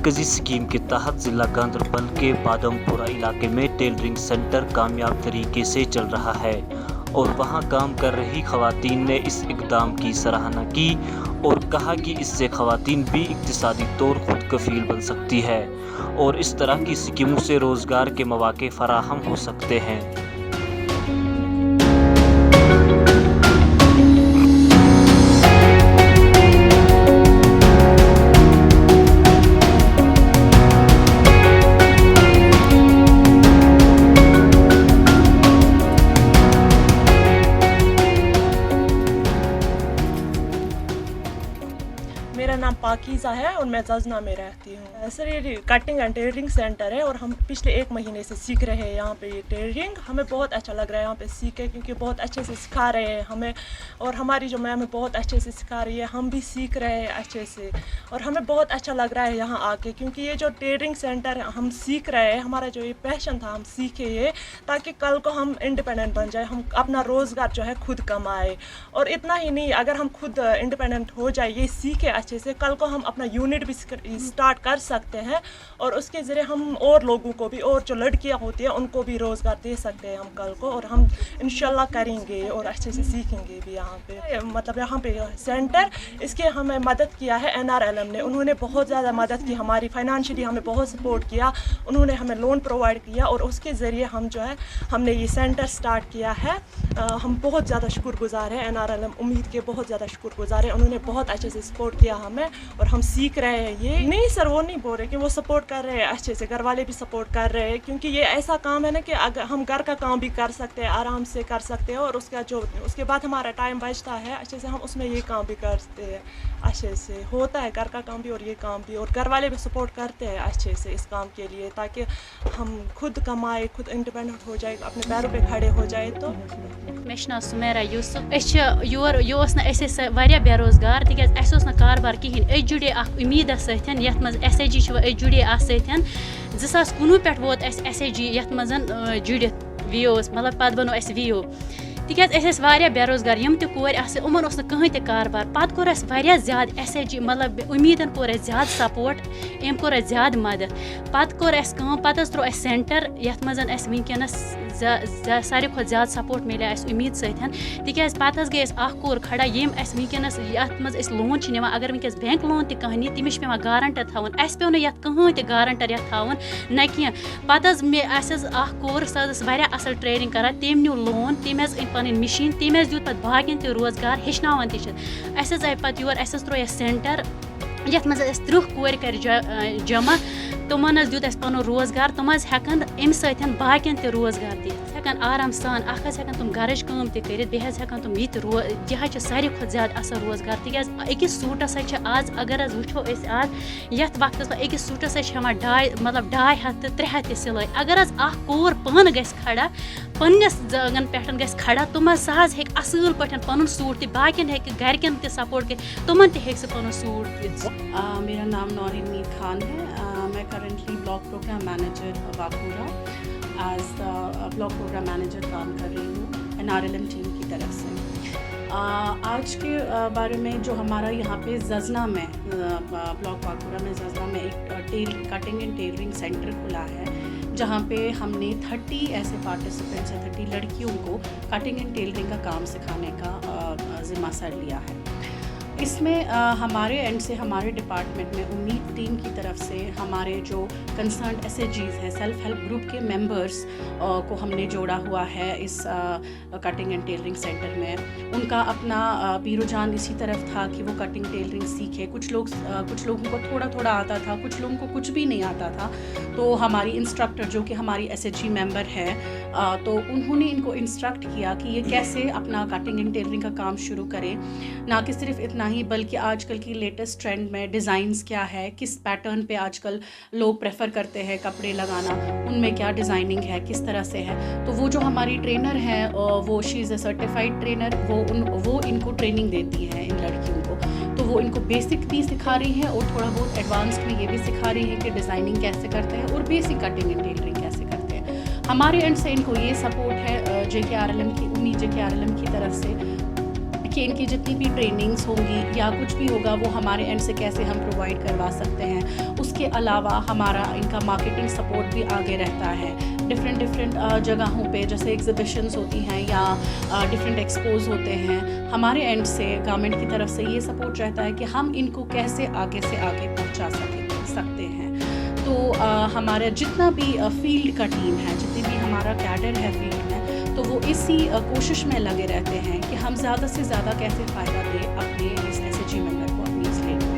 मरकजी स्कीम के तहत ज़िला गांदरबल के बादमपुरा इलाके में टेलरिंग सेंटर कामयाब तरीके से चल रहा है और वहां काम कर रही खवातीन ने इस इक़दाम की सराहना की और कहा कि इससे खवातीन भी इक़्तिसादी तौर खुद कफ़ील बन सकती है और इस तरह की स्कीमों से रोज़गार के मौक़े फराहम हो सकते हैं। मेरा नाम पाकीज़ा है और मैं जजना में रहती हूँ। सर ये कटिंग एंड टेलरिंग सेंटर है और हम पिछले 1 महीने से सीख रहे हैं यहाँ पे ये टेलरिंग। हमें बहुत अच्छा लग रहा है यहाँ पे सीखे, क्योंकि बहुत अच्छे से सिखा रहे हैं हमें और हमारी जो मैम है बहुत अच्छे से सिखा रही है, हम भी सीख रहे हैं अच्छे से और हमें बहुत अच्छा लग रहा है यहाँ आके, क्योंकि ये जो टेलरिंग सेंटर हम सीख रहे हैं, हमारा जो ये पैशन था हम सीखे ये ताकि कल को हम इंडिपेंडेंट बन जाए, हम अपना रोज़गार जो है खुद कमाए। और इतना ही नहीं, अगर हम खुद इंडिपेंडेंट हो जाए ये सीखे अच्छे से, कल को हम अपना यूनिट भी स्टार्ट कर सकते हैं और उसके ज़रिए हम और लोगों को भी, और जो लड़कियां होती हैं उनको भी रोज़गार दे सकते हैं हम कल को, और हम इंशाल्लाह करेंगे और अच्छे से सीखेंगे भी यहाँ पे। मतलब यहाँ पे सेंटर इसके हमें मदद किया है NRLM ने, उन्होंने बहुत ज़्यादा मदद की हमारी, फाइनेंशियली हमें बहुत सपोर्ट किया, उन्होंने हमें लोन प्रोवाइड किया और उसके ज़रिए हम जो है हमने ये सेंटर स्टार्ट किया है। हम बहुत ज़्यादा शुक्रगुजार हैं NRLM उम्मीद के, बहुत ज़्यादा शुक्रगुजार हैं, उन्होंने बहुत अच्छे से सपोर्ट किया हमें और हम सीख रहे हैं ये। नहीं सर, वो नहीं बोल रहे कि वो सपोर्ट कर रहे हैं अच्छे से, घर वाले भी सपोर्ट कर रहे हैं, क्योंकि ये ऐसा काम है ना कि अगर हम घर का काम भी कर सकते हैं, आराम से कर सकते हैं और उसके बाद हमारा टाइम बचता है अच्छे से, हम उसमें ये काम भी करते हैं अच्छे से, होता है घर का काम भी और ये काम भी, और घर वाले भी सपोर्ट करते हैं अच्छे से इस काम के लिए, ताकि हम खुद कमाए, खुद इंडिपेंडेंट हो जाए, अपने पैरों पे खड़े हो जाए। तो मेरा सुमेरा यूसुफ योर बेरोजगार तक कारबार कहें जुड़े उम्मीद सत्य ये SAG जुड़े सत्य 2019 पे वोत SAG ये जुड़ित VOs मतलब पद बनो VO तिकाज बेरोजगार यम कोर उमन कहीं कारबार पत कोर ज्यादा SAG मतलब उम्मीदन कोर ज्यादा सपोर्ट एम कोर ज्यादा मदद पत कोर पत त्रो सेंटर ये वनकस सारे खुद ज्यादा सपोर्ट मिले उम्मीद सत्याज पत गई कोर खड़ा यम वनकस ये लोन अगर वनकस बैंक लोन तहनी तमिस पे गारंटर थवन पे ना ये कहीं गारंटर थवन न कह पत मे कोर सह असल ट्रेनिंग करान तम न्यू लोन तम पन मशीन तम दित पे बाकिन त रोजगार हेचनावन आए पे योर त्रो सेंटर ये 30 कोर कर जमा तमन दित पन रोजगार तम हेकन अम सत्य बाकिन त रोजगार दित हेकन आराम सान हेकन तुम गरज काम कर हेकन तुम यह सारे खुद ज्यादा असल रोजगार तिकाज अकिस सूटस आज अगर वो आज ये वक्त अकिस सूटस हेवान 250 तो 300 सिलाई अगर कोर पान ग खड़ा पन्नस जगन पे ग खड़ा तुम सह असल पे पन सूट बाकिन गरकन त सपोर्ट कर तुमन तन सूट दित। मेरा नाम नौरीन मीर खान है। मैं करंटली ब्लॉक प्रोग्राम मैनेजर वाकूरा एज ब्लॉक प्रोग्राम मैनेजर काम कर रही हूँ NRLM टीम की तरफ से। आज के बारे में जो हमारा यहाँ पे जजना में ब्लॉक वाकूरा में जजना में एक कटिंग एंड टेलरिंग सेंटर खुला है, जहाँ पे हमने 30 ऐसे पार्टिसिपेंट्स हैं, 30 लड़कियों को कटिंग एंड टेलरिंग का काम सिखाने का ज़िम्मा सर लिया है। इसमें हमारे एंड से हमारे डिपार्टमेंट में उम्मीद टीम की तरफ से हमारे जो कंसर्न SAGs हैं, सेल्फ हेल्प ग्रुप के मेंबर्स को हमने जोड़ा हुआ है इस कटिंग एंड टेलरिंग सेंटर में। उनका अपना भी रुझान इसी तरफ था कि वो कटिंग टेलरिंग सीखे। कुछ लोगों को थोड़ा आता था, कुछ लोगों को कुछ भी नहीं आता था। तो हमारी इंस्ट्रक्टर जो कि हमारी SAG मेंबर है, तो उन्होंने इनको इंस्ट्रक्ट किया कि ये कैसे अपना कटिंग एंड टेलरिंग का काम शुरू करें। ना कि सिर्फ इतना ही, बल्कि आजकल की लेटेस्ट ट्रेंड में डिज़ाइंस क्या है, किस पैटर्न पे आजकल लोग प्रेफर करते हैं कपड़े लगाना, उनमें क्या डिज़ाइनिंग है, किस तरह से है। तो वो जो हमारी ट्रेनर है वो she is a certified trainer, वो इनको ट्रेनिंग देती है इन लड़कियों को। तो वो इनको बेसिक भी सिखा रही हैं और थोड़ा बहुत एडवांस्ड में ये भी सिखा रही हैं कि डिज़ाइनिंग कैसे करते हैं और बेसिक कटिंग एंड टेलरिंग कैसे करते हैं। हमारे एंड से इनको ये सपोर्ट है JKRLM की उम्मीद JKRLM की तरफ से कि इनकी जितनी भी ट्रेनिंग्स होंगी या कुछ भी होगा वो हमारे एंड से कैसे हम प्रोवाइड करवा सकते हैं, उसके इसके अलावा हमारा इनका मार्केटिंग सपोर्ट भी आगे रहता है। डिफरेंट जगहों पे जैसे एग्जिबिशंस होती हैं या डिफरेंट एक्सपोज होते हैं, हमारे एंड से गवर्नमेंट की तरफ से ये सपोर्ट रहता है कि हम इनको कैसे आगे से आगे पहुंचा सकते हैं। तो हमारा जितना भी फील्ड का टीम है, जितनी भी हमारा कैडर है फील्ड में, तो वो इसी कोशिश में लगे रहते हैं कि हम ज़्यादा से ज़्यादा कैसे फ़ायदा दें अपने इस SHG मेंबर को, अपनी स्टेट को।